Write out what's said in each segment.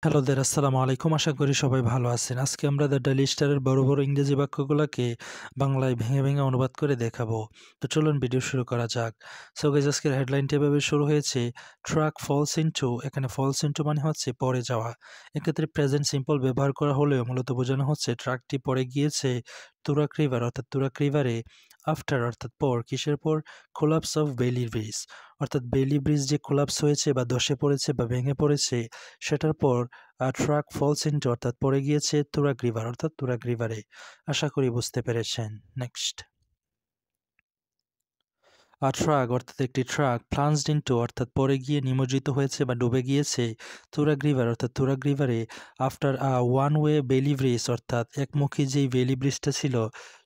Hello দের আসসালামু আলাইকুম। আশা করি সবাই ভালো আছেন। আজকে আমরা দ্য ডেইলি স্টারের বড় বড় ইংরেজি বাক্যগুলোকে বাংলায় ভেঙে ভেঙে অনুবাদ করে দেখাবো। তো চলুন ভিডিও শুরু করা যাক। সো গাইস, আজকের হেডলাইনটা এভাবে শুরু হয়েছে, ট্রাক ফলস ইনটু। এখানে ফলস ইনটু মানে হচ্ছে পড়ে যাওয়া। এক্ষেত্রে প্রেজেন্ট সিম্পল ব্যবহার করা হলেও মূলত বোঝানো হচ্ছে ট্রাকটি পড়ে গিয়েছে তুরাগ রিভার অর্থাৎ তুরাগ রিভারে। আফটার অর্থাৎ পর, কিসের পর? কোলাপস অফ বেইলি ব্রিজ অর্থাৎ বেইলি ব্রিজ যে কোলাপস হয়েছে বা ধসে পড়েছে বা ভেঙে পড়েছে সেটার পর ট্রাক ফলস ইনটু অর্থাৎ পড়ে গিয়েছে তুরাগ রিভার অর্থাৎ তুরাগ রিভারে। আশা করি বুঝতে পেরেছেন। নেক্সট, ট্রাক অর্থাৎ একটি ট্রাক প্লাঞ্জড ইনটু অর্থাৎ পড়ে গিয়ে নিমজ্জিত হয়েছে বা ডুবে গিয়েছে তুরাগ রিভার অর্থাৎ তুরাগ রিভারে আফটার ওয়ান ওয়ে বেলি ব্রিজ অর্থাৎ একমুখী যেই বেলি ব্রিজটা ছিল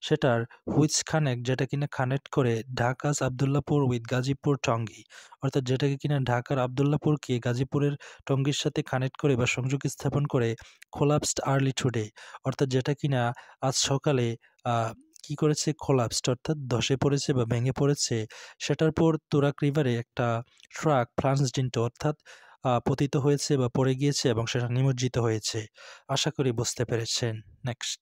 সেটার হুইচ কানেক্ট যেটা কিনা কানেক্ট করে ঢাকাস আবদুল্লাপুর উইথ গাজীপুর টঙ্গী অর্থাৎ যেটাকে কিনা ঢাকার আবদুল্লাপুরকে গাজীপুরের টঙ্গীর সাথে কানেক্ট করে বা সংযোগ স্থাপন করে কোলাপসড আর্লি টুডে অর্থাৎ যেটা কিনা আজ সকালে কি করেছে, কোলাপসড অর্থাৎ ধসে পড়েছে বা ভেঙে পড়েছে। সেটার পর তুরাগ রিভারে একটা ট্রাক প্লাঞ্জড ইনটু অর্থাৎ পতিত হয়েছে বা পড়ে গিয়েছে এবং সেটা নিমজ্জিত হয়েছে। আশা করি বুঝতে পেরেছেন। নেক্সট,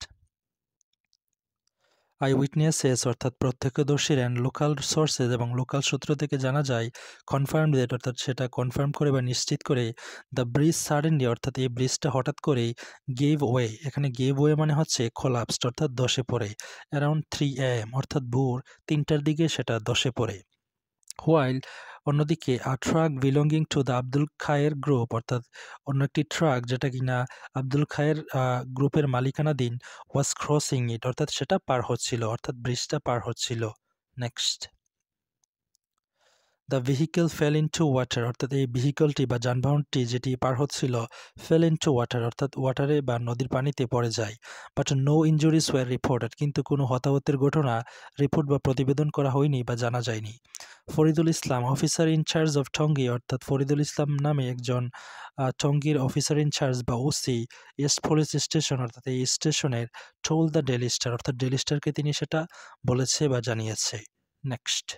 আই উইটনেসেস অর্থাৎ প্রত্যক্ষদর্শীর অ্যান্ড লোকাল সোর্সেস এবং লোকাল সূত্র থেকে জানা যায় কনফার্ম ডেট অর্থাৎ সেটা কনফার্ম করে বা নিশ্চিত করে দ্য ব্রিজ সাডেনলি অর্থাৎ এই ব্রিজটা হঠাৎ করেই গেভ ওয়ে। এখানে গেভ ওয়ে মানে হচ্ছে কোলাপসড অর্থাৎ ধসে পড়ে। অ্যারাউন্ড 3 AM অর্থাৎ ভোর 3টার দিকে সেটা ধসে পড়ে। হোয়াইল অন্যদিকে truck belonging to the Abdul Khair group অর্থাৎ অন্য একটি ট্রাক যেটা কিনা আব্দুল খায়ের গ্রুপের মালিকানাধীন ওয়াজ ক্রসিং ইট অর্থাৎ সেটা পার হচ্ছিল অর্থাৎ ব্রিজটা পার হচ্ছিল। Next, the vehicle fail into water অর্থাৎ এই ভেহিকলটি বা যানবাহনটি যেটি পার হচ্ছিল ফেল ইনটু ওয়াটার অর্থাৎ ওয়াটারে বা নদীর পানিতে পড়ে যায়। But no injuries were reported কিন্তু কোনো হতাহতের ঘটনা রিপোর্ট বা প্রতিবেদন করা হয়নি বা জানা যায়নি। Faridul Islam officer in charge of Tongi অর্থাৎ ফরিদুল ইসলাম নামে একজন টঙ্গীর অফিসার ইনচার্জ বা ওসি ইস্ট পুলিশ স্টেশন অর্থাৎ এই স্টেশনের টোল দ্য ডেইলি স্টার অর্থাৎ ডেইলি স্টারকে তিনি সেটা বলেছে বা জানিয়েছে। Next,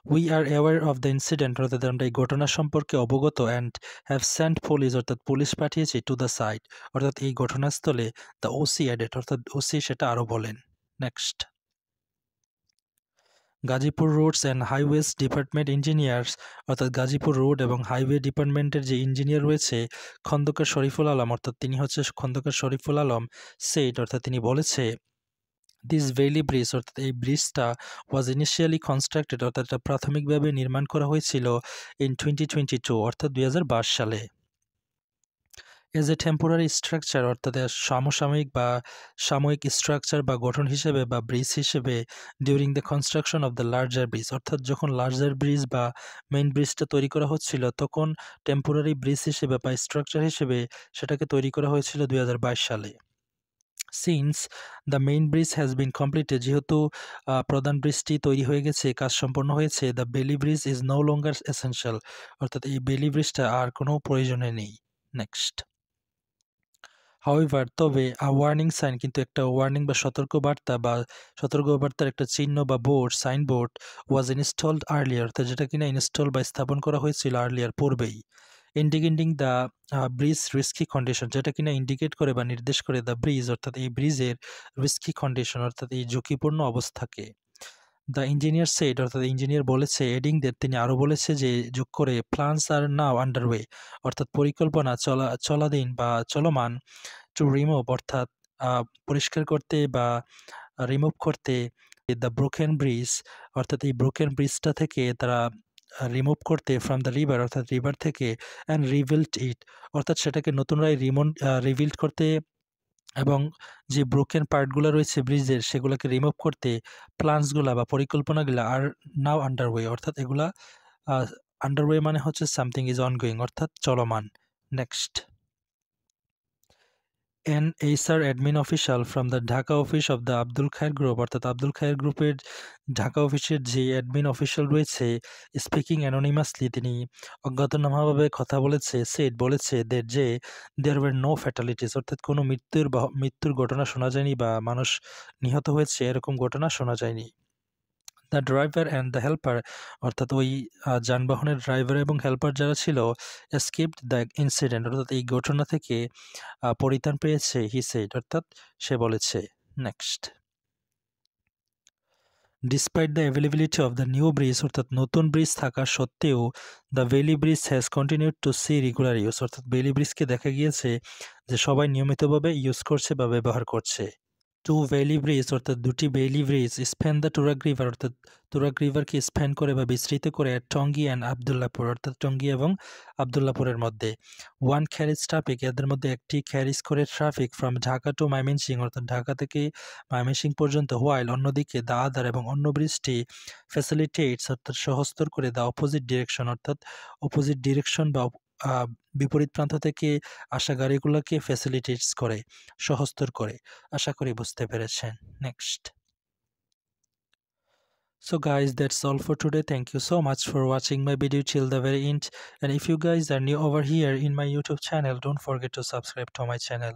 we are aware of the incident অর্থাৎ আমরা এই ঘটনা সম্পর্কে অবগত অ্যান্ড হ্যাভ সেন্ট পুলিশ অর্থাৎ পুলিশ পাঠিয়েছি টু দ্য সাইট অর্থাৎ এই ঘটনাস্থলে দ্য ওসি অ্যাডেড অর্থাৎ ওসি সেটা আরও বলেন। Next, Gazipur roads and highways department engineers অর্থাৎ গাজীপুর রোড এবং হাইওয়ে ডিপার্টমেন্টের যে ইঞ্জিনিয়ার রয়েছে খন্দকার শরীফুল আলম অর্থাৎ তিনি হচ্ছে খন্দকার শরীফুল আলম সেইড অর্থাৎ তিনি বলেছে দিস ভেলি ব্রিজ অর্থাৎ এই ব্রিজটা ওয়াজ ইনিশিয়ালি কনস্ট্রাক্টেড অর্থাৎ এটা প্রাথমিকভাবে নির্মাণ করা হয়েছিল ইন 2022 অর্থাৎ 2022 সালে। এজ এ টেম্পোরারি স্ট্রাকচার অর্থাৎ সমসাময়িক বা সাময়িক স্ট্রাকচার বা গঠন হিসেবে বা ব্রিজ হিসেবে during the construction of the larger bridge অর্থাৎ যখন লার্জার ব্রিজ বা মেইন ব্রিজটা তৈরি করা হচ্ছিল তখন টেম্পোরারি ব্রিজ হিসেবে বা স্ট্রাকচার হিসেবে সেটাকে তৈরি করা হয়েছিল 2022 সালে। Since the main bridge has been completed যেহেতু প্রধান ব্রিজটি তৈরি হয়ে গেছে, কাজ সম্পন্ন হয়েছে, the Bailey bridge is no longer essential অর্থাৎ এই বেলি ব্রিজটা আর কোনো প্রয়োজনে নেই। নেক্সট, হাউএভার তবে ওয়ার্নিং সাইন কিন্তু একটা ওয়ার্নিং বা সতর্কবার্তা বা সতর্কবার্তার একটা চিহ্ন বা বোর্ড সাইনবোর্ড ওয়াজ ইনস্টলড আর্লিয়ার অর্থাৎ যেটা কিনা ইনস্টল বা স্থাপন করা হয়েছিল আর্লিয়ার পূর্বেই। Indicating the bridge risky condition যেটা কিনা ইন্ডিকেট করে বা নির্দেশ করে দ্য ব্রিজ অর্থাৎ এই ব্রিজের রিস্কি কন্ডিশন অর্থাৎ এই ঝুঁকিপূর্ণ অবস্থাকে। দ্য ইঞ্জিনিয়ার সেড অর্থাৎ ইঞ্জিনিয়ার বলেছে এডিং দের তিনি আরও বলেছে যে যোগ করে প্ল্যানস আর নাও আন্ডারওয়ে অর্থাৎ পরিকল্পনা চলাধীন বা চলমান টু রিমুভ অর্থাৎ পরিষ্কার করতে বা রিমুভ করতে দ্য ব্রোকেন ব্রিজ অর্থাৎ এই ব্রোকেন ব্রিজটা থেকে তারা রিমুভ করতে ফ্রম দ্য রিভার অর্থাৎ রিভার থেকে অ্যান্ড রিবিল্ড ইট অর্থাৎ সেটাকে নতুনরাই রিবিল্ড করতে এবং যে ব্রোকেন পার্টগুলো রয়েছে ব্রিজের সেগুলোকে রিমুভ করতে প্ল্যানসগুলা বা পরিকল্পনাগুলা আর নাও আন্ডারওয়ে অর্থাৎ এগুলা আন্ডারওয়ে মানে হচ্ছে সামথিং ইজ অনগোয়িং অর্থাৎ চলমান। Next, an HR admin official from the Dhaka office of the Abdul Khair group অর্থাৎ আব্দুল খায়ের গ্রুপের ঢাকা অফিসের যে অ্যাডমিন অফিসাল রয়েছে স্পিকিং অ্যানোনিমাসলি তিনি অজ্ঞাতনামাভাবে কথা বলেছে সেট বলেছে যে দেয়ার ওয়ার নো ফ্যাটালিটিস অর্থাৎ কোনো মৃত্যুর ঘটনা শোনা যায়নি বা মানুষ নিহত হয়েছে এরকম ঘটনা শোনা যায়নি। The driver and the helper, অর্থাৎ ওই যানবাহনের ড্রাইভার এবং হেল্পার যারা ছিল, এসকেপড দ্য ইনসিডেন্ট, অর্থাৎ এই ঘটনা থেকে পরিত্রাণ পেয়েছে, হি সেড, অর্থাৎ সে বলেছে। Next, despite the availability of the new bridge, অর্থাৎ নতুন ব্রিজ থাকা সত্ত্বেও the Bailey bridge has continued to see regular use, অর্থাৎ বেইলি ব্রিজকে দেখা গিয়েছে যে সবাই নিয়মিতভাবে ইউজ করছে বা ব্যবহার করছে। টু ভ্যালি ব্রিজ, অর্থাৎ দুটি Bailey bridge span the Turag river, অর্থাৎ টুরাগ রিভারকে স্প্যান করে বা বিস্তৃত করে টঙ্গী অ্যান্ড আবদুল্লাপুর, অর্থাৎ টঙ্গী এবং আবদুল্লাপুরের মধ্যে। ওয়ান ক্যারিজ ট্রাফিক, এদের মধ্যে একটি ক্যারিজ করে traffic from Dhaka to Mymensingh, অর্থাৎ ঢাকা থেকে ময়মনসিংহ পর্যন্ত। হোয়াইল, অন্যদিকে দ্য আদার এবং অন্য ব্রিজটি ফ্যাসিলিটেটস, অর্থাৎ সহজতর করে দ্য অপোজিট ডিরেকশন, অর্থাৎ অপোজিট ডিরেকশন বা বিপরীত প্রান্ত থেকে আসা গাড়িগুলোকে ফ্যাসিলিটেটস করে, সহজতর করে। আশা করি বুঝতে পেরেছেন। Next, so guys, that's all for today. Thank you so much for watching my video till the very end, and if you guys are new over here in my YouTube channel, don't forget to subscribe to my channel.